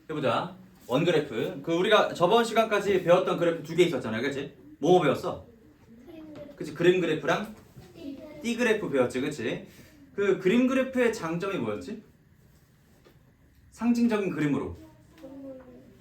해보자. 원그래프. 그 우리가 저번 시간까지 배웠던 그래프 두 개 있었잖아요. 그치? 뭐 배웠어? 그치? 그림 그래프랑 띠 그래프 배웠지. 그치? 그 그림 그래프의 장점이 뭐였지? 상징적인 그림으로.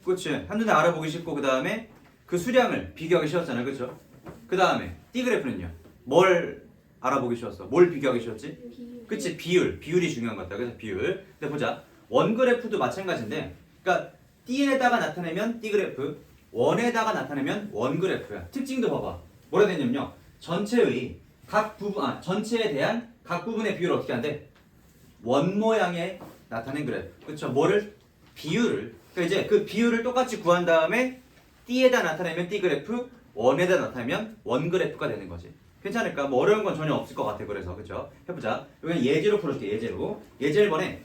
그치? 한눈에 알아보기 쉽고 그 다음에 그 수량을 비교하기 쉬웠잖아요. 그쵸? 그 다음에 띠 그래프는요. 뭘 알아보기 쉬웠어? 뭘 비교하기 쉬웠지? 그치? 비율이 중요한 것 같다. 그래서 비율. 근데 보자. 원 그래프도 마찬가지인데, 그러니까 띠에다가 나타내면 띠 그래프, 원에다가 나타내면 원 그래프야. 특징도 봐봐. 뭐라 되냐면요. 전체의 각 부분, 전체에 대한 각 부분의 비율을 어떻게 한대? 원 모양에 나타낸 그래프. 그쵸? 뭐를? 비율을. 그러니까 이제 그 비율을 똑같이 구한 다음에 띠에다 나타내면 띠 그래프, 원에다 나타내면 원 그래프가 되는 거지. 괜찮을까? 뭐 어려운 건 전혀 없을 것 같아. 그래서 그쵸? 해보자. 여기는 예제로 풀어줄게. 예제로. 예제 1번에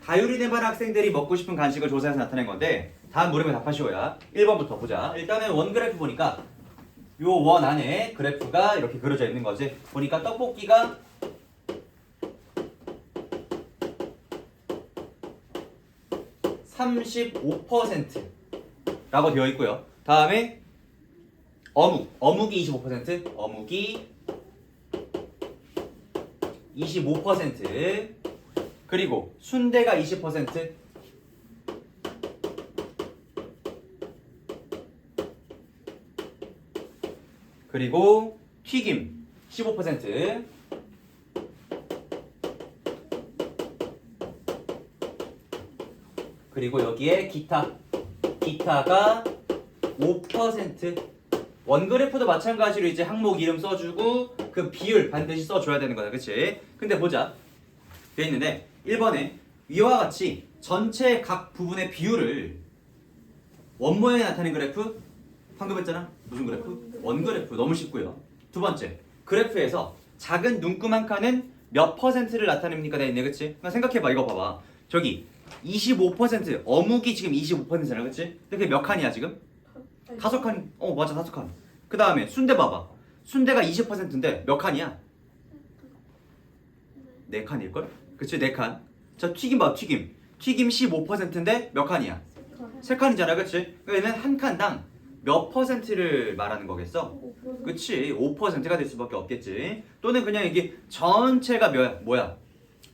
다율이 된 반 학생들이 먹고 싶은 간식을 조사해서 나타낸 건데 다음 물음에 답하시오야. 1번부터 보자. 일단은 원 그래프 보니까 요 원 안에 그래프가 이렇게 그려져 있는 거지. 보니까 떡볶이가 35%라고 되어 있고요. 다음에 어묵이 25%, 어묵이 25%, 그리고 순대가 20%, 그리고 튀김 15%, 그리고 여기에 기타가 5%. 원그래프도 마찬가지로 이제 항목 이름 써주고 그 비율 반드시 써줘야 되는 거다. 그치? 근데 보자. 되어 있는데 1번에 위와 같이 전체 각 부분의 비율을 원 모양에 나타낸 그래프 방금 했잖아. 무슨 그래프? 원그래프. 너무 쉽고요. 두 번째, 그래프에서 작은 눈금 한 칸은 몇 퍼센트를 나타냅니까? 돼 있네. 그치? 그러니까 생각해봐. 이거 봐봐. 저기 25%, 어묵이 지금 25%잖아. 그치? 근데 그게 몇 칸이야 지금? 5칸. 맞아, 5칸. 그 다음에 순대 봐봐. 순대가 20%인데 몇 칸이야? 4칸일걸? 그치? 4칸. 자, 튀김 봐. 튀김 15%인데 몇 칸이야? 3칸이잖아. 그치? 그러니까 얘는 한 칸당 몇 퍼센트를 말하는 거겠어? 그치? 5%가 될 수밖에 없겠지. 또는 그냥 이게 전체가 뭐야?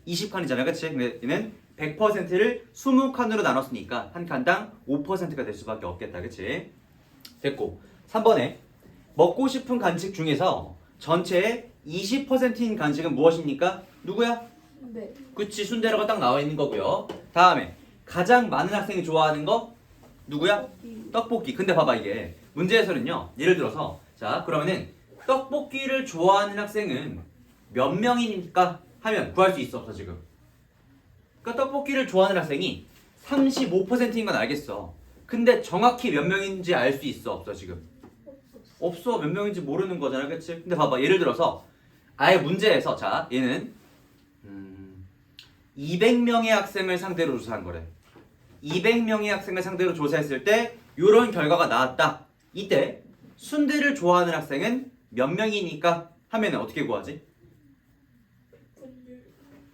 20칸이잖아. 그치? 얘는 100%를 20칸으로 나눴으니까 한 칸당 5%가 될 수밖에 없겠다. 그치? 됐고 3번에 먹고 싶은 간식 중에서 전체의 20%인 간식은 무엇입니까? 누구야? 네. 그치, 순대로가 딱 나와 있는 거고요. 다음에 가장 많은 학생이 좋아하는 거 누구야? 떡볶이. 근데 봐봐, 이게 문제에서는요, 예를 들어서 자 그러면은 떡볶이를 좋아하는 학생은 몇 명입니까? 하면 구할 수 있어 없어 지금? 그러니까 떡볶이를 좋아하는 학생이 35%인 건 알겠어. 근데 정확히 몇 명인지 알 수 있어 없어 지금? 없어. 몇 명인지 모르는 거잖아. 그치? 근데 봐봐, 예를 들어서 아예 문제에서 자 얘는 200명의 학생을 상대로 조사한 거래. 200명의 학생을 상대로 조사했을 때 이런 결과가 나왔다. 이때 순대를 좋아하는 학생은 몇 명이니까 하면 어떻게 구하지?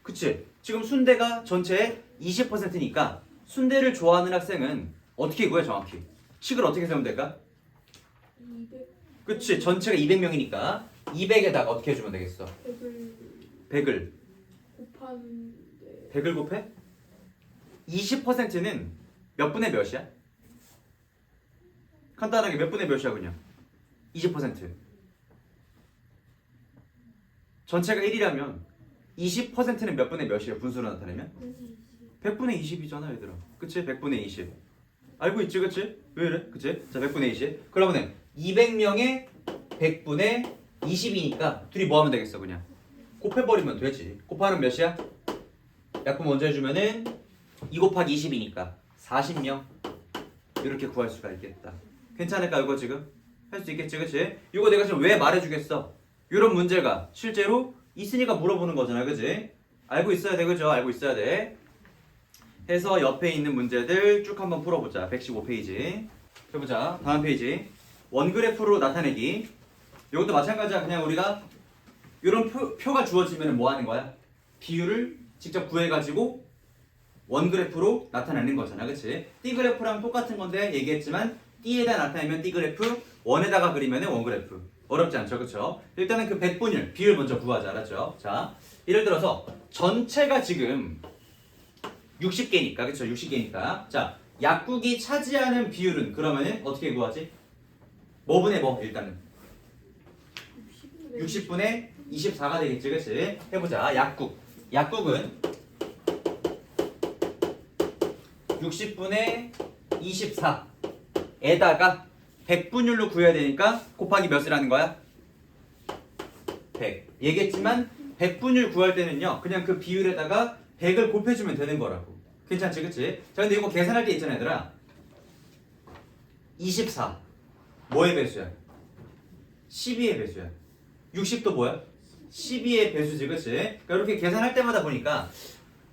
그치? 지금 순대가 전체의 20%니까 순대를 좋아하는 학생은 어떻게 구해 정확히? 식을 어떻게 세우면 될까? 200. 그치? 전체가 200명이니까 200에다가 어떻게 해주면 되겠어? 100을 곱한. 100을 곱해? 20%는 몇 분의 몇이야? 간단하게 몇 분의 몇이야 그냥? 20%. 전체가 1이라면 20%는 몇 분의 몇이야 분수로 나타내면? 100분의 20이잖아 얘들아. 그치? 100분의 20. 알고 있지 그치? 왜 이래? 그치? 자 100분의 20. 그러면은 200명의 100분의 20이니까 둘이 뭐 하면 되겠어 그냥? 곱해버리면 되지. 곱하면 몇이야? 약분 먼저 해주면은 2 곱하기 20이니까 40명. 이렇게 구할 수가 있겠다. 괜찮을까 이거 지금? 할 수 있겠지 그치? 이거 내가 지금 왜 말해주겠어? 이런 문제가 실제로 있으니까 물어보는 거잖아 그치? 알고 있어야 돼 그죠? 알고 있어야 돼. 해서 옆에 있는 문제들 쭉 한번 풀어보자. 115페이지 해보자. 다음 페이지 원그래프로 나타내기. 이것도 마찬가지야. 그냥 우리가 이런 표가 주어지면 뭐 하는 거야? 비율을 직접 구해가지고 원그래프로 나타내는 거잖아. 그치? D그래프랑 똑같은 건데 얘기했지만 D에다 나타내면 D그래프, 원에다가 그리면 원그래프. 어렵지 않죠? 그쵸? 일단은 그 백분율, 비율 먼저 구하자. 알았죠? 자, 예를 들어서 전체가 지금 60개니까, 그쵸? 60개니까. 자, 약국이 차지하는 비율은 그러면은 어떻게 구하지? 뭐 분의 뭐 일단은 60분의 24가 되겠지, 그치? 해보자. 약국은 60분의 24에다가 100분율로 구해야 되니까 곱하기 몇을 하는 거야? 100. 얘기했지만 100분율 구할 때는요, 그냥 그 비율에다가 100을 곱해주면 되는 거라고. 괜찮지, 그치? 자, 근데 이거 계산할 때 있잖아, 얘들아. 24. 뭐의 배수야? 12의 배수야. 60도 뭐야? 12의 배수지, 그치? 그러니까 이렇게 계산할 때마다 보니까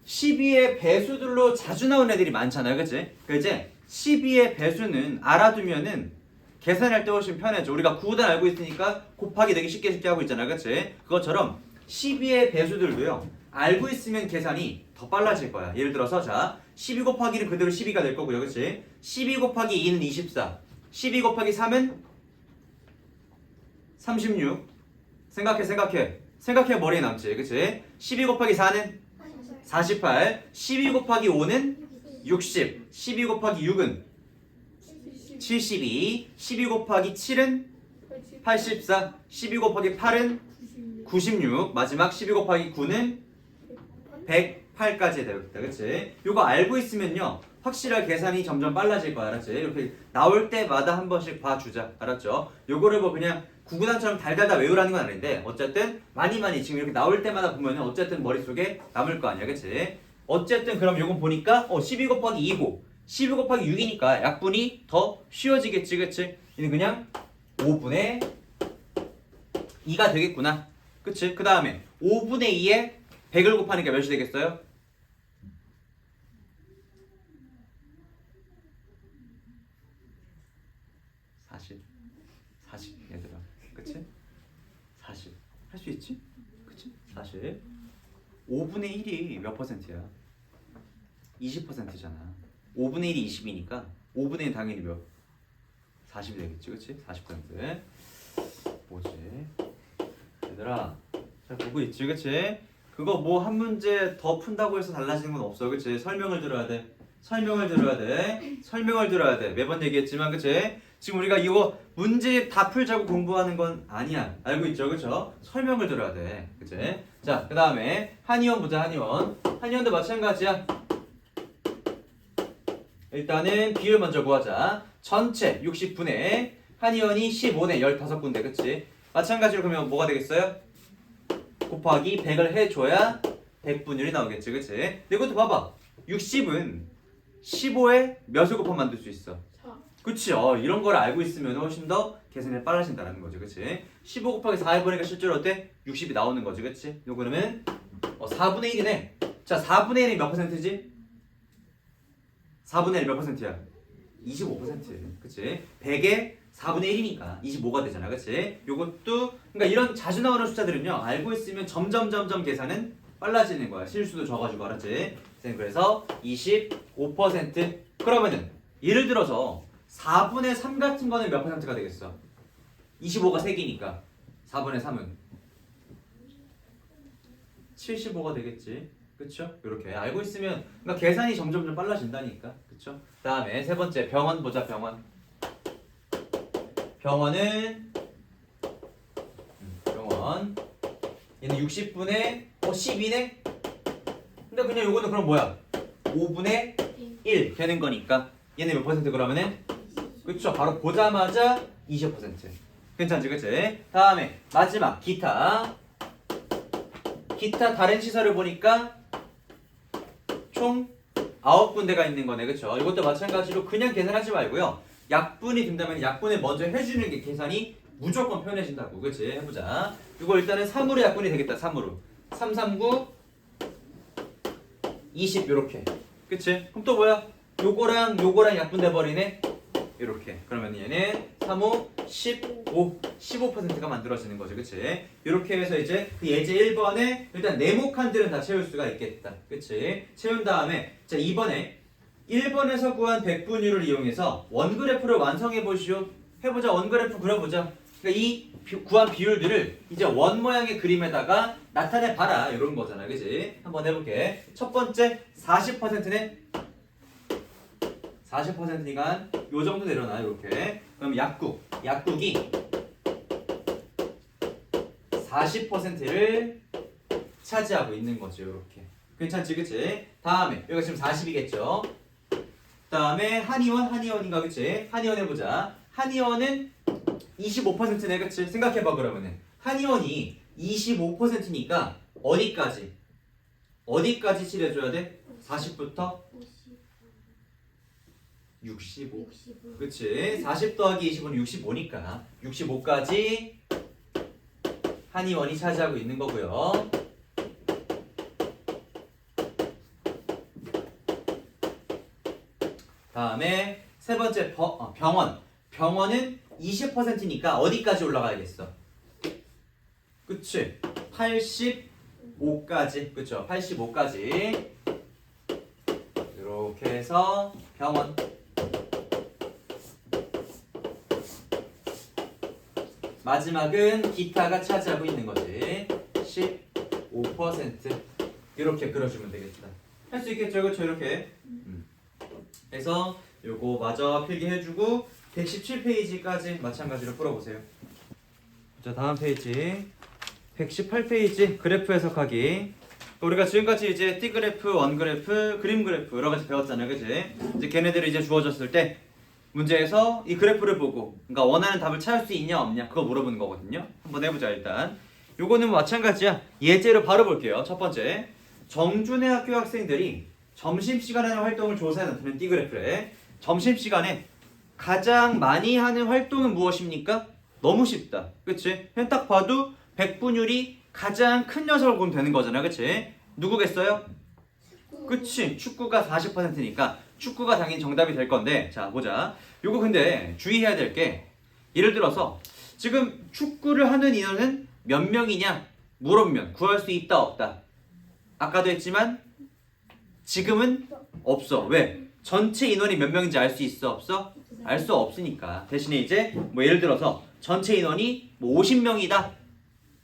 12의 배수들로 자주 나오는 애들이 많잖아요, 그치? 그러니까 이제 12의 배수는 알아두면은 계산할 때 훨씬 편해져. 우리가 9단 알고 있으니까 곱하기 되게 쉽게 하고 있잖아, 그치? 그것처럼 12의 배수들도요, 알고 있으면 계산이 더 빨라질 거야. 예를 들어서 자, 12 곱하기는 그대로 12가 될 거고요, 그치? 12 곱하기 2는 24, 12 곱하기 3은 36. 생각해 머리에 남지, 그치? 12 곱하기 4는 48, 12 곱하기 5는 60, 12 곱하기 6은 72, 12 곱하기 7은 84, 12 곱하기 8은 96, 마지막 12 곱하기 9는 108까지 되겠다, 그치? 요거 알고 있으면요, 확실하게 계산이 점점 빨라질 거야, 알았지? 이렇게 나올 때마다 한 번씩 봐주자, 알았죠? 요거를 뭐 그냥 구구단처럼 달달달 외우라는 건 아닌데 어쨌든 많이 지금 이렇게 나올 때마다 보면은 어쨌든 머릿속에 남을 거 아니야, 그치? 어쨌든 그럼 요건 보니까 12 곱하기 2고 12 곱하기 6이니까 약분이 더 쉬워지겠지, 그치? 이는 그냥 5분의 2가 되겠구나, 그치? 그 다음에 5분의 2에 100을 곱하니까 몇이 되겠어요? 40 얘들아, 그치? 40 할 수 있지? 그치? 40 5분의 1이 몇 퍼센트야? 20%잖아. 5분의 1이 20이니까 5분의 1 당연히 몇? 40이 되겠지, 그치? 40%. 뭐지? 얘들아, 잘 보고 있지, 그치? 그거 뭐 한 문제 더 푼다고 해서 달라지는 건 없어, 그치? 설명을 들어야 돼. 매번 얘기했지만, 그치? 지금 우리가 이거 문제 다 풀자고 공부하는 건 아니야. 알고 있죠, 그쵸? 설명을 들어야 돼, 그치? 자, 그 다음에 한의원 보자, 한의원도 마찬가지야. 일단은 비율 먼저 구하자. 전체 60분의 한의원이 15네, 15군데, 그치? 마찬가지로 그러면 뭐가 되겠어요? 곱하기 100을 해줘야 100분율이 나오겠지, 그치? 근데 이것도 봐봐. 60은 15에 몇을 곱하면 만들 수 있어? 4. 그치? 이런 걸 알고 있으면 훨씬 더 계산이 빨라진다는 거지, 그치? 15 곱하기 4 해보니까 실제로 어때? 60이 나오는 거지, 그치? 요거 그러면 4분의 1이네. 자, 4분의 1이 몇 퍼센트지? 4분의 1 몇 퍼센트야? 25%. 그치? 100에 4분의 1이니까 25가 되잖아, 그치? 요것도, 그러니까 이런 자주 나오는 숫자들은요, 알고 있으면 점점 계산은 빨라지는 거야. 실수도 적어주고, 알았지? 그래서 25%. 그러면은 예를 들어서 4분의 3 같은 거는 몇 퍼센트가 되겠어? 25가 3개니까 4분의 3은 75가 되겠지, 그쵸? 이렇게 알고 있으면, 그러니까 계산이 점점 좀 빨라진다니까, 그쵸? 다음에 세 번째 병원 보자. 병원은 병원 얘는 60분의 12네? 근데 그냥 요거는 그럼 뭐야? 5분의 1 되는 거니까 얘는 몇 퍼센트 그러면은? 그쵸? 바로 보자마자 20%. 괜찮지, 그치? 다음에 마지막 기타 다른 시설을 보니까 총 9군데가 있는 거네, 그쵸? 이것도 마찬가지로 그냥 계산하지 말고요, 약분이 된다면 약분을 먼저 해주는 게 계산이 무조건 편해진다고, 그치? 해보자. 이거 일단은 3으로 약분이 되겠다. 3으로 3, 3, 9 20 요렇게, 그치? 그럼 또 뭐야? 요거랑 약분 돼버리네. 이렇게. 그러면 얘는 3, 5, 15, 15%가 만들어지는 거죠. 그치? 이렇게 해서 이제 그 예제 1번에 일단 네모 칸들은 다 채울 수가 있겠다. 그치? 채운 다음에 자 2번에 1번에서 구한 백분율을 이용해서 원그래프를 완성해 보시오. 해보자. 원그래프 그려보자. 그러니까 이 구한 비율들을 이제 원 모양의 그림에다가 나타내 봐라. 이런 거잖아. 그치? 한번 해볼게. 첫 번째 40%네. 40%니까 요 정도 내려놔. 이렇게. 그럼 약국이 40%를 차지하고 있는 거죠. 이렇게. 괜찮지? 그치? 다음에 여기가 지금 40이겠죠? 다음에 한의원인가? 그치? 한의원 해보자. 한의원은 25%네. 그치? 생각해봐. 그러면은 한의원이 25%니까 어디까지 칠해줘야 돼? 40부터 65. 65. 그치? 40 더하기 20은 65니까 65까지 한의원이 차지하고 있는 거고요. 다음에 세 번째 병원은 20%니까 어디까지 올라가야겠어? 그치? 85까지. 그쵸? 85까지 이렇게 해서 병원 마지막은 기타가 차지하고 있는 거지. 15% 이렇게 그려주면 되겠다. 할 수 있겠죠? 그쵸? 이렇게 그래서 요거 마저 필기해주고 117페이지까지 마찬가지로 풀어보세요. 자, 다음 페이지 118페이지 그래프 해석하기. 우리가 지금까지 이제 띠그래프, 원그래프, 그림 그래프 여러 가지 배웠잖아요. 그치? 이제 걔네들이 이제 주어졌을 때 문제에서 이 그래프를 보고 그러니까 원하는 답을 찾을 수 있냐 없냐 그거 물어보는 거거든요. 한번 해보자. 일단 요거는 마찬가지야. 예제로 바로 볼게요. 첫 번째, 정준의 학교 학생들이 점심시간에 하는 활동을 조사해 나타낸 띠그래프래. 점심시간에 가장 많이 하는 활동은 무엇입니까? 너무 쉽다. 그치? 그냥 딱 봐도 백분율이 가장 큰 녀석을 보면 되는 거잖아. 그치? 누구겠어요? 그치? 축구가 40%니까 축구가 당연히 정답이 될 건데, 자 보자. 요거 근데 주의해야 될 게, 예를 들어서 지금 축구를 하는 인원은 몇 명이냐 물어보면 구할 수 있다 없다? 아까도 했지만 지금은 없어. 왜? 전체 인원이 몇 명인지 알 수 있어 없어? 알 수 없으니까. 대신에 이제 뭐 예를 들어서 전체 인원이 뭐 50명이다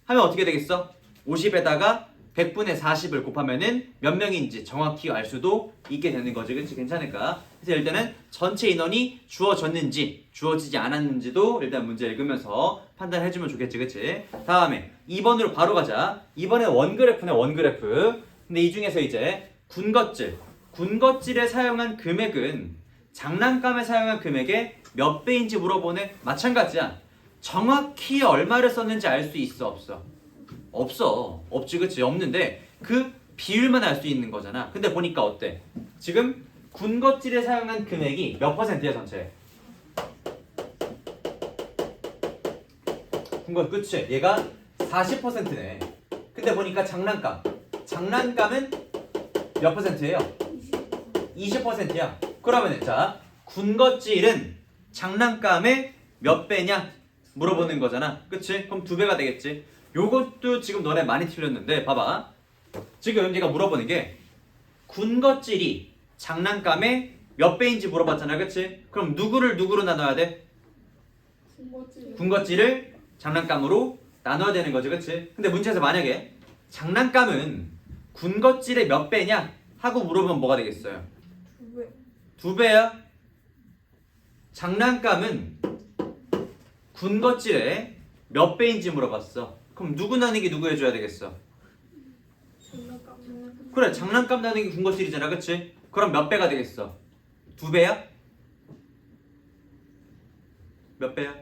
하면 어떻게 되겠어? 50에다가 100분의 40을 곱하면은 몇 명인지 정확히 알 수도 있게 되는 거지. 그치? 괜찮을까? 그래서 일단은 전체 인원이 주어졌는지 주어지지 않았는지도 일단 문제 읽으면서 판단해주면 좋겠지. 그치? 다음에 2번으로 바로 가자. 2번에 원그래프네. 원그래프. 근데 이 중에서 이제 군것질에 사용한 금액은 장난감에 사용한 금액의 몇 배인지 물어보네. 마찬가지야. 정확히 얼마를 썼는지 알 수 있어 없어? 없어. 없지. 그치? 없는데 그 비율만 알 수 있는 거잖아. 근데 보니까 어때? 지금 군것질에 사용한 금액이 몇 퍼센트야 전체? 군것 그치? 얘가 40%네. 근데 보니까 장난감은 몇 퍼센트예요? 20%야. 그러면은 자, 군것질은 장난감의 몇 배냐 물어보는 거잖아. 그치? 그럼 2배가 되겠지. 요것도 지금 너네 많이 틀렸는데 봐봐. 지금 얘가 물어보는 게 군것질이 장난감의 몇 배인지 물어봤잖아. 그치? 그럼 누구로 나눠야 돼? 군것질을 장난감으로 나눠야 되는 거지. 그치? 근데 문제에서 만약에 장난감은 군것질의 몇 배냐 하고 물어보면 뭐가 되겠어요? 2배. 2배야? 장난감은 군것질의 몇 배인지 물어봤어. 그럼 누구 나누기 누구 해줘야 되겠어? 장난감. 그래, 장난감 나누기 군것질이잖아. 그치? 그럼 몇 배가 되겠어? 2배야? 몇 배야?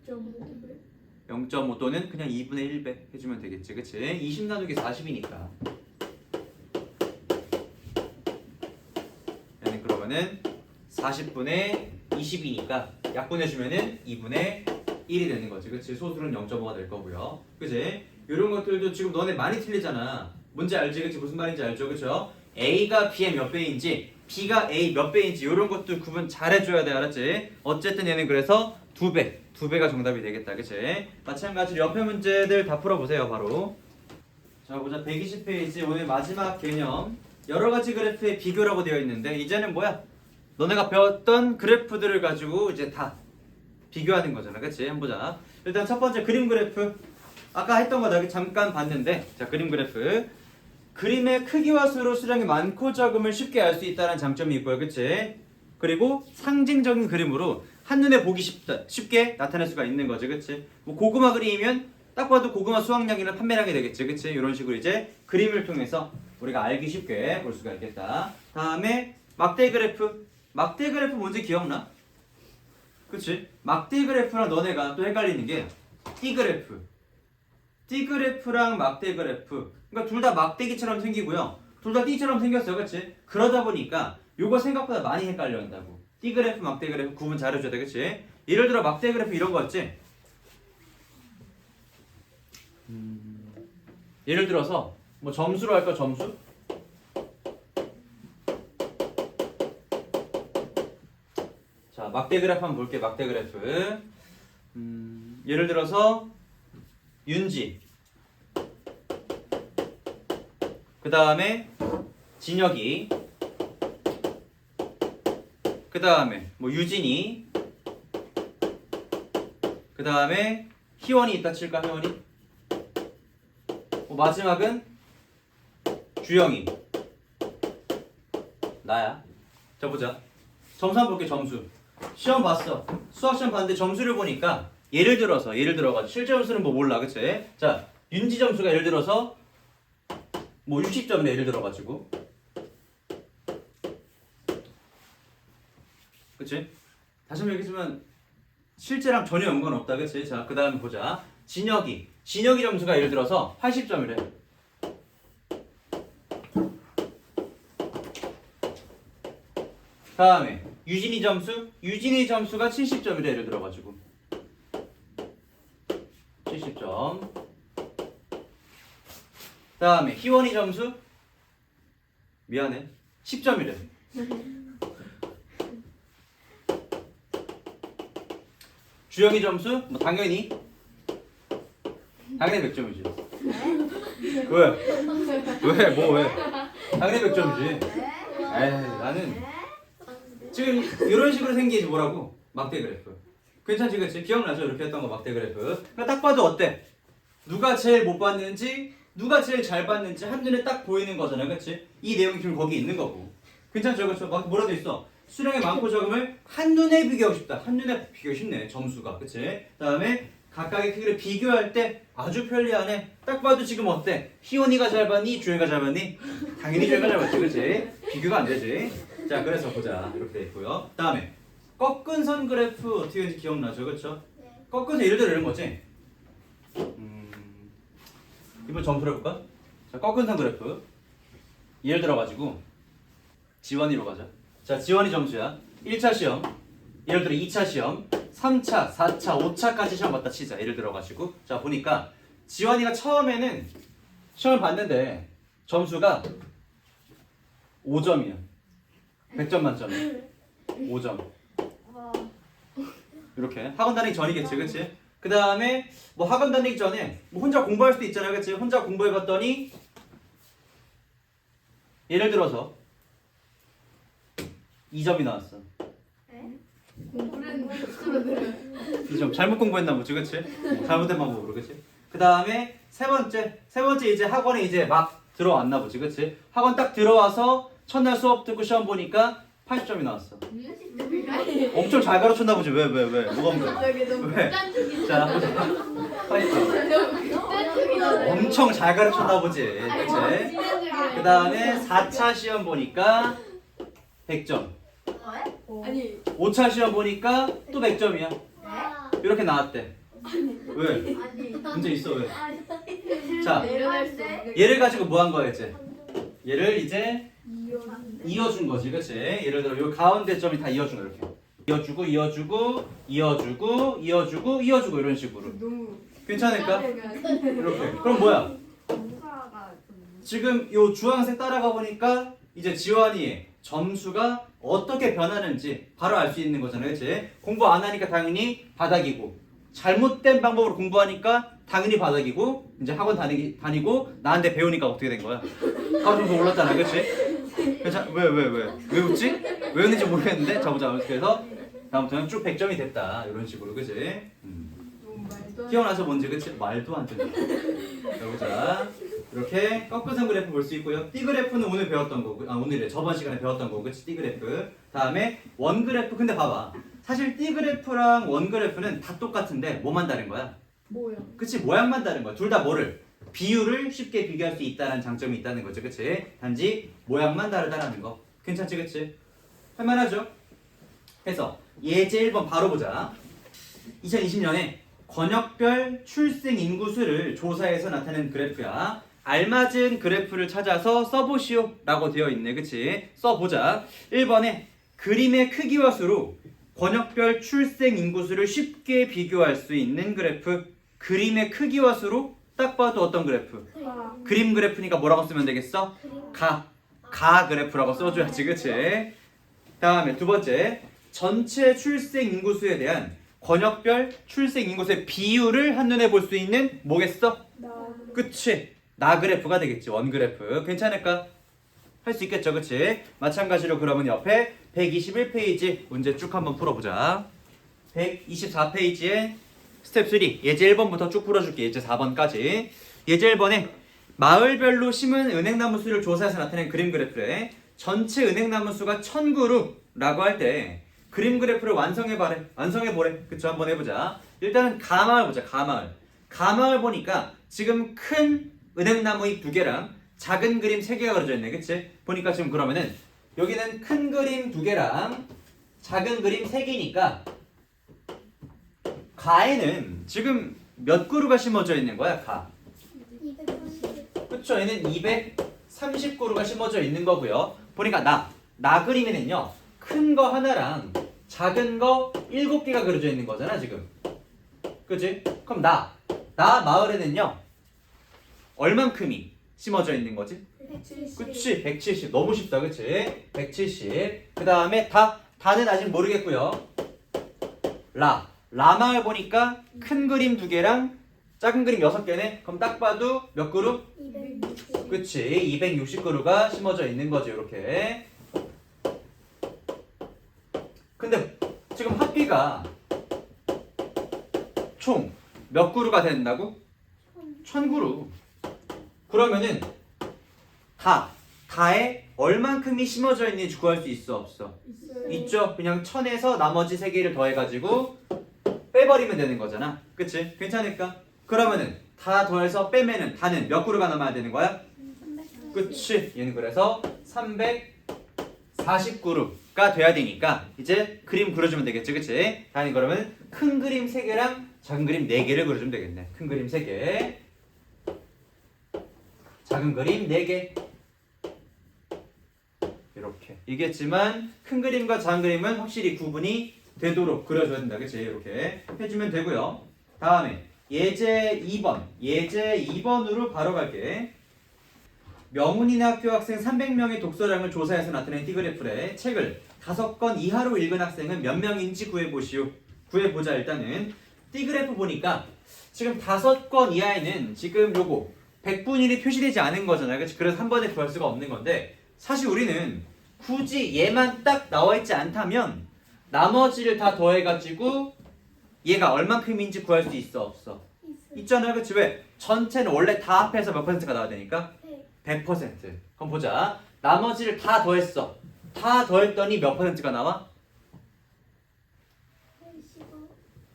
0.5배. 0.5 또는 그냥 2분의 1배 해주면 되겠지. 그치? 20 나누기 40이니까 얘는 그러면은 40분의 20이니까 약분해주면은 2분의 1이 되는 거지. 그치? 소수는 0.5가 될 거고요. 그치? 이런 것들도 지금 너네 많이 틀리잖아. 문제 알지? 그치? 무슨 말인지 알죠? 그쵸? A가 B의 몇 배인지 B가 A 몇 배인지 이런 것도 구분 잘 해줘야 돼. 알았지? 어쨌든 얘는 그래서 2배. 2배가 정답이 되겠다. 그치? 마찬가지로 옆에 문제들 다 풀어보세요. 바로. 자 보자. 120페이지 오늘 마지막 개념. 여러 가지 그래프의 비교라고 되어 있는데 이제는 뭐야? 너네가 배웠던 그래프들을 가지고 이제 다 비교하는 거잖아. 그치? 한번 보자. 일단 첫 번째 그림 그래프. 아까 했던 거 여기 잠깐 봤는데 자 그림 그래프. 그림의 크기와 수로 수량이 많고 적음을 쉽게 알 수 있다는 장점이 있고요. 그치? 그리고 상징적인 그림으로 한눈에 보기 쉽게 나타낼 수가 있는 거지. 그치? 뭐 고구마 그림이면 딱 봐도 고구마 수확량이나 판매량이 되겠지. 그치? 이런 식으로 이제 그림을 통해서 우리가 알기 쉽게 볼 수가 있겠다. 다음에 막대 그래프. 막대 그래프 뭔지 기억나? 그치? 막대 그래프랑 너네가 또 헷갈리는 게 띠 그래프. 띠 그래프랑 막대 그래프. 그러니까 둘 다 막대기처럼 생기고요. 둘 다 띠처럼 생겼어요. 그치? 그러다 보니까 요거 생각보다 많이 헷갈려 한다고. 띠 그래프, 막대 그래프 구분 잘해줘야 돼. 그치? 예를 들어 막대 그래프 이런 거였지? 예를 들어서 뭐 점수로 할까? 점수? 자 막대 그래프 한번 볼게. 막대 그래프. 예를 들어서 윤지, 그 다음에 진혁이, 그 다음에 뭐 유진이, 그 다음에 희원이 있다 칠까? 희원이. 마지막은 주영이. 나야. 자 보자. 점수 한번 볼게. 점수. 시험 봤어. 수학 시험 봤는데 점수를 보니까 예를 들어가지고 실제 점수는 뭐 몰라. 그치? 자 윤지 점수가 예를 들어서 뭐 60점이네. 예를 들어가지고. 그치? 다시 한번 얘기했지만 실제랑 전혀 연관 없다. 그치? 자 그 다음에 보자. 진혁이 점수가 예를 들어서 80점이래. 다음에 유진이 점수가 70점이래. 예를 들어가지고 70점. 다음에 희원이 점수 미안해 10점이래. 주영이 점수 뭐 당연히 100점이지. 왜? 왜? 당연히 100점이지. 에이 나는 지금 이런 식으로 생기지 뭐라고? 막대 그래프. 괜찮지 그치? 기억나죠? 이렇게 했던 거 막대 그래프. 그러니까 딱 봐도 어때? 누가 제일 못 봤는지 누가 제일 잘 봤는지 한눈에 딱 보이는 거잖아. 그치? 이 내용이 지금 거기 있는 거고. 괜찮죠? 그렇죠? 막 뭐라도 있어. 수량의 많고 적음을 한눈에 비교하고 싶다. 한눈에 비교하기 쉽네. 점수가. 그치? 그 다음에 각각의 크기를 비교할 때 아주 편리하네. 딱 봐도 지금 어때? 희원이가 잘 봤니? 주영이가 잘 봤니? 당연히 주영이가 잘 봤지. 그치? 비교가 안 되지. 자 그래서 보자. 이렇게 돼 있고요. 다음에 꺾은 선 그래프 어떻게 되는지 기억나죠? 그쵸? 꺾은 선 예를 들어 이런 거지. 이번 점수를 해볼까? 자 꺾은 선 그래프. 예를 들어가지고 지원이로 가자. 자 지원이 점수야. 1차 시험, 예를 들어 2차 시험, 3차, 4차, 5차까지 시험 봤다 치자. 예를 들어가지고 자 보니까 지원이가 처음에는 시험을 봤는데 점수가 5점이야. 100점 만점에 5점. 이렇게 학원 다니기 전이겠지, 그치? 그 다음에 뭐 학원 다니기 전에 뭐 혼자 공부할 수도 있잖아, 그치? 혼자 공부해봤더니 예를 들어서 2점이 나왔어. 공부는 2점 잘못 공부했나 보지, 그치? 잘못된 방법으로, 그치? 그 다음에 세 번째 이제 학원에 이제 막 들어왔나 보지, 그치? 학원 딱 들어와서 첫날 수업 듣고 시험 보니까 80점이 나왔어. 엄청 잘 가르쳤나 보지. 왜? 뭐가 문제야? 왜? 자, 보자. 80점. 엄청 잘 가르쳤나 보지. 그치? 그 다음에 4차 시험 보니까 100점. 아니 5차 시험 보니까 또 100점이야. 이렇게 나왔대. 왜? 문제 있어, 왜? 자, 내려갈 수 없는 얘를 가지고 뭐 한 거야, 이제? 얘를 이제 이어준 거지, 그치? 예를 들어 요 가운데 점이 다 이어준 거 이렇게 이어주고 이런 식으로. 너무 괜찮을까? 이렇게. 그럼 뭐야? 지금 요 주황색 따라가 보니까 이제 지원이 점수가 어떻게 변하는지 바로 알 수 있는 거잖아요. 그치? 공부 안 하니까 당연히 바닥이고 잘못된 방법으로 공부하니까 당연히 바닥이고 이제 학원 다니고 나한테 배우니까 어떻게 된 거야? 바로 점수 올랐잖아. 그치? 괜찮? 왜 웃지? 왜 웃는지 모르겠는데 자 보자. 그래서 다음부터는 쭉 100점이 됐다. 이런 식으로. 그치? 너무 말도 안 태어나서 뭔지 그치? 말도 안 되는 자 보자. 이렇게 꺾어선 그래프 볼 수 있고요. 띠그래프는 오늘 배웠던 거고, 오늘에 저번 시간에 배웠던 거고, 그치? 띠그래프. 다음에 원그래프. 근데 봐봐. 사실 띠그래프랑 원그래프는 다 똑같은데 뭐만 다른 거야? 뭐야? 그치? 모양만 다른 거야. 둘 다 뭐를? 비율을 쉽게 비교할 수 있다는 장점이 있다는 거죠. 그치? 단지 모양만 다르다라는 거. 괜찮지? 그치? 할만하죠? 그래서 예제 1번 바로 보자. 2020년에 권역별 출생 인구수를 조사해서 나타낸 그래프야. 알맞은 그래프를 찾아서 써보시오 라고 되어 있네. 그치? 써보자. 1번에 그림의 크기와 수로 권역별 출생 인구수를 쉽게 비교할 수 있는 그래프. 그림의 크기와 수로 딱 봐도 어떤 그래프? 그림 그래프니까 뭐라고 쓰면 되겠어? 가 그래프라고 써줘야지. 그치? 다음에 두 번째 전체 출생 인구수에 대한 권역별 출생 인구수의 비율을 한눈에 볼 수 있는 뭐겠어? 그치? 나 그래프가 되겠지. 원 그래프. 괜찮을까? 할 수 있겠죠. 그치? 마찬가지로 그러면 옆에 121페이지 문제 쭉 한번 풀어보자. 124페이지에 스텝 3 예제 1번부터 쭉 풀어줄게. 예제 4번까지. 예제 1번에 마을별로 심은 은행나무 수를 조사해서 나타낸 그림 그래프래. 전체 은행나무 수가 1000그루라고 할 때 그림 그래프를 완성해보래. 그쵸? 한번 해보자. 일단은 가마을 보자. 가마을 보니까 지금 큰 은행나무 잎 2개랑 작은 그림 3개가 그려져 있네. 그치? 보니까 지금 그러면은 여기는 큰 그림 2개랑 작은 그림 3개니까 가에는 지금 몇 그루가 심어져 있는 거야? 가. 그쵸? 얘는 230그루가 심어져 있는 거고요. 보니까 나 그림에는요. 큰 거 하나랑 작은 거 7개가 그려져 있는 거잖아 지금. 그치? 그럼 나 마을에는요. 얼만큼이 심어져 있는 거지? 170. 그치? 170. 너무 쉽다. 그치? 170. 그 다음에 다는 아직 모르겠고요. 라 마을 보니까 큰 그림 2개랑 작은 그림 6개네. 그럼 딱 봐도 몇 그루? 260. 그치? 260그루가 심어져 있는 거지. 이렇게. 근데 지금 합비가 총 몇 그루가 된다고? 1000그루. 그러면은 다에 얼만큼이 심어져 있는지 구할 수 있어 없어? 있어요. 있죠. 그냥 1000에서 나머지 3개를 더해가지고 빼버리면 되는 거잖아. 그치? 괜찮을까? 그러면은 다 더해서 빼면은 다는 몇 그루가 남아야 되는 거야? 그치? 얘는 그래서 340그루가 돼야 되니까 이제 그림 그려주면 되겠지. 그치? 다는 그러면 큰 그림 3개랑 작은 그림 4개를 그려주면 되겠네. 큰 그림 3개, 작은 그림 4개. 이렇게 이겠지만 큰 그림과 작은 그림은 확실히 구분이 되도록 그려줘야 된다. 그치? 이렇게 해주면 되고요. 다음에 예제 2번으로 바로 갈게. 명훈이네 학교 학생 300명의 독서량을 조사해서 나타낸 띠그래프래. 책을 5권 이하로 읽은 학생은 몇 명인지 구해보시오. 구해보자. 일단은 띠그래프 보니까 지금 5권 이하에는 지금 요거 100분율이 표시되지 않은 거잖아요. 그치? 그래서 한 번에 구할 수가 없는 건데 사실 우리는 굳이 얘만 딱 나와 있지 않다면 나머지를 다 더해가지고 얘가 얼만큼인지 구할 수 있어 없어? 있잖아요. 그치? 왜? 전체는 원래 다 합해서 몇 퍼센트가 나와야 되니까? 100%. 그럼 보자. 나머지를 다 더했어. 다 더했더니 몇 퍼센트가 나와?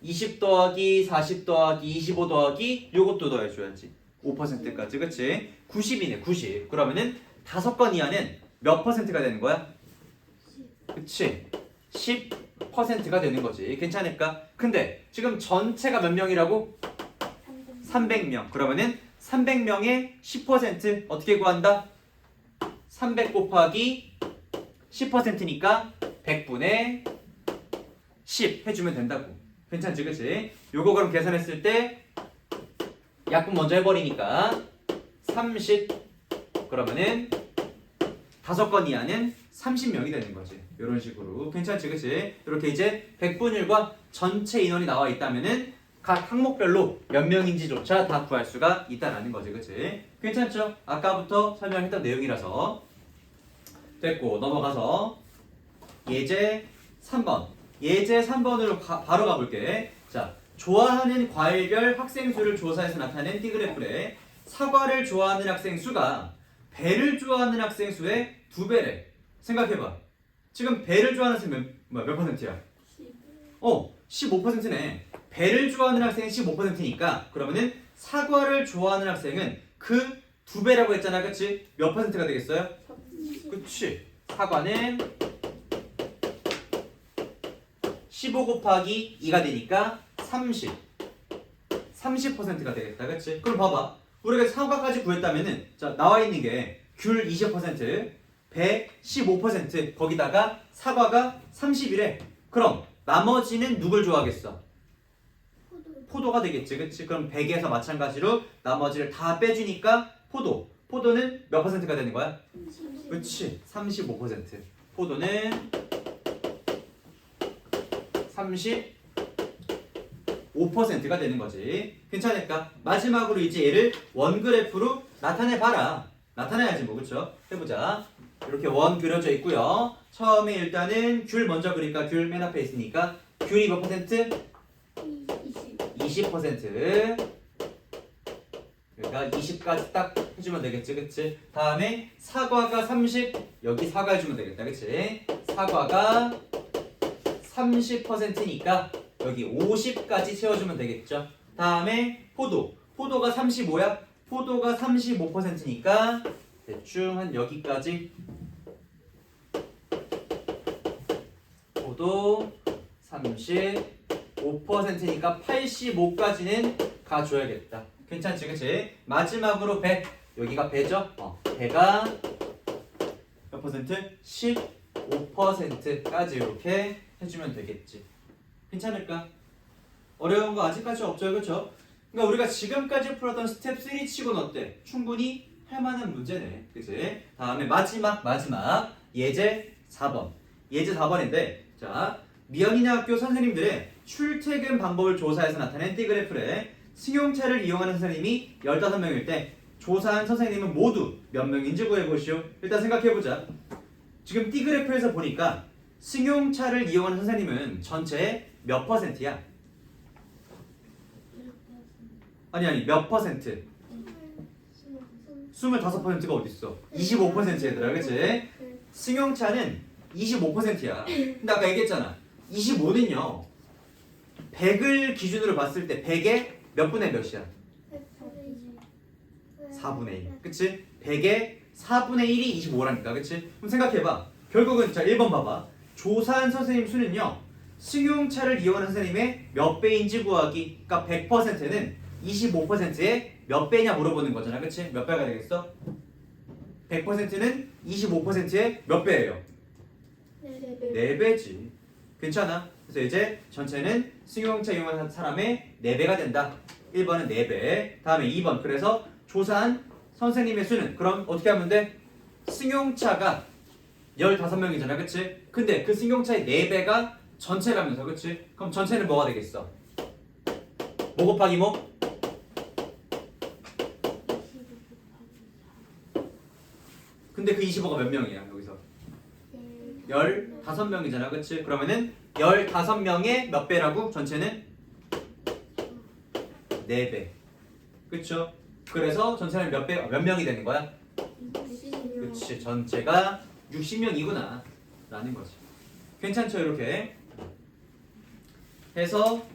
20 더하기 40 더하기 25 더하기 요것도 더해줘야지. 5%까지. 그치? 90이네. 90. 그러면은 5건 이하는 몇 퍼센트가 되는 거야? 그치? 10%가 되는 거지. 괜찮을까? 근데 지금 전체가 몇 명이라고? 300명. 그러면은 300명의 10% 어떻게 구한다? 300 곱하기 10%니까 100분의 10 해주면 된다고. 괜찮지? 그치? 요거 그럼 계산했을 때 약분 먼저 해버리니까 30. 그러면은 5건 이하는 30명이 되는 거지. 이런 식으로. 괜찮지, 그치? 이렇게 이제 백분율과 전체 인원이 나와 있다면은 각 항목별로 몇 명인지조차 다 구할 수가 있다라는 거지, 그치? 괜찮죠? 아까부터 설명했던 내용이라서. 됐고, 넘어가서 예제 3번. 예제 3번으로 바로 가볼게. 자, 좋아하는 과일별 학생 수를 조사해서 나타낸 띠그래프래. 사과를 좋아하는 학생 수가 배를 좋아하는 학생 수의 2배래. 생각해봐. 지금 배를 좋아하는 학생은 몇 퍼센트야? 15%네. 배를 좋아하는 학생이 15%니까 그러면은 사과를 좋아하는 학생은 그 2배라고 했잖아, 그치? 몇 퍼센트가 되겠어요? 그치? 사과는 15 곱하기 2가 되니까 30%가 되겠다, 그치? 그럼 봐봐. 우리가 사과까지 구했다면은 자, 나와 있는 게 귤 20%, 배 15%, 거기다가 사과가 30이래. 그럼 나머지는 누굴 좋아하겠어? 포도가 되겠지, 그치? 그럼 100에서 마찬가지로 나머지를 다 빼주니까 포도는 몇 퍼센트가 되는 거야? 그치? 35%. 포도는 35%가 되는 거지. 괜찮을까? 마지막으로 이제 얘를 원그래프로 나타내봐라. 나타내야지 뭐, 그쵸? 해보자. 이렇게 원 그려져 있고요. 처음에 일단은 귤 먼저 그리니까 귤 맨 앞에 있으니까 귤이 몇 퍼센트? 20%. 그러니까 20까지 딱 해주면 되겠지, 그치? 다음에 사과가 30, 여기 사과 해주면 되겠다, 그치? 사과가 30%니까 여기 50까지 채워주면 되겠죠? 다음에 포도가 35야? 포도가 35%니까 대충 한 여기까지 포도 35%니까 85까지는 가줘야겠다. 괜찮지, 그치? 마지막으로 배, 여기가 배죠? 배가 몇 퍼센트? 15%까지 이렇게 해주면 되겠지. 괜찮을까? 어려운 거 아직까지 없죠, 그쵸? 그러니까 우리가 지금까지 풀었던 스텝 3 치고는 어때? 충분히 할 만한 문제네, 그치? 다음에 마지막 예제 4번. 예제 4번인데, 자, 미연이네 학교 선생님들의 출퇴근 방법을 조사해서 나타낸 띠그래프래. 승용차를 이용하는 선생님이 15명일 때 조사한 선생님은 모두 몇 명인지 구해보시오. 일단 생각해보자. 지금 띠그래프에서 보니까 승용차를 이용하는 선생님은 전체의 몇 퍼센트야? 아니 몇 퍼센트? 25%가 어딨어? 25% 얘들아, 그치? 승용차는 25%야. 근데 아까 얘기했잖아. 25는요 100을 기준으로 봤을 때 100에 몇 분의 몇이야? 4분의 1. 그치? 100에 4분의 1이 25라니까, 그치? 그럼 생각해봐. 결국은 자 1번 봐봐. 조사한 선생님 수는요 승용차를 이용하는 선생님의 몇 배인지 구하기. 그러니까 100%는 25%의 몇 배냐 물어보는 거잖아, 그치? 몇 배가 되겠어? 100%는 25%의 몇 배예요? 4배지. 괜찮아. 그래서 이제 전체는 승용차 이용하는 사람의 4배가 된다. 1번은 4배. 다음에 2번. 그래서 조사한 선생님의 수는 그럼 어떻게 하면 돼? 승용차가 15명이잖아, 그치? 근데 그 승용차의 4배가 전체라면서, 그치? 그럼 전체는 뭐가 되겠어? 뭐 곱하기 뭐? 근데 그 25가 몇 명이야, 여기서? 15명이잖아, 그치? 그러면은 15명의 몇 배라고? 전체는? 4배. 그쵸? 그래서 전체는 몇 명이 되는 거야? 그치, 전체가 60명이구나 라는 거지. 괜찮죠, 이렇게? 해서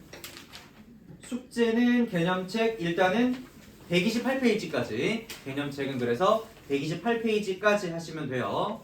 숙제는 개념책 일단은 128페이지까지 개념책은 그래서 128페이지까지 하시면 돼요.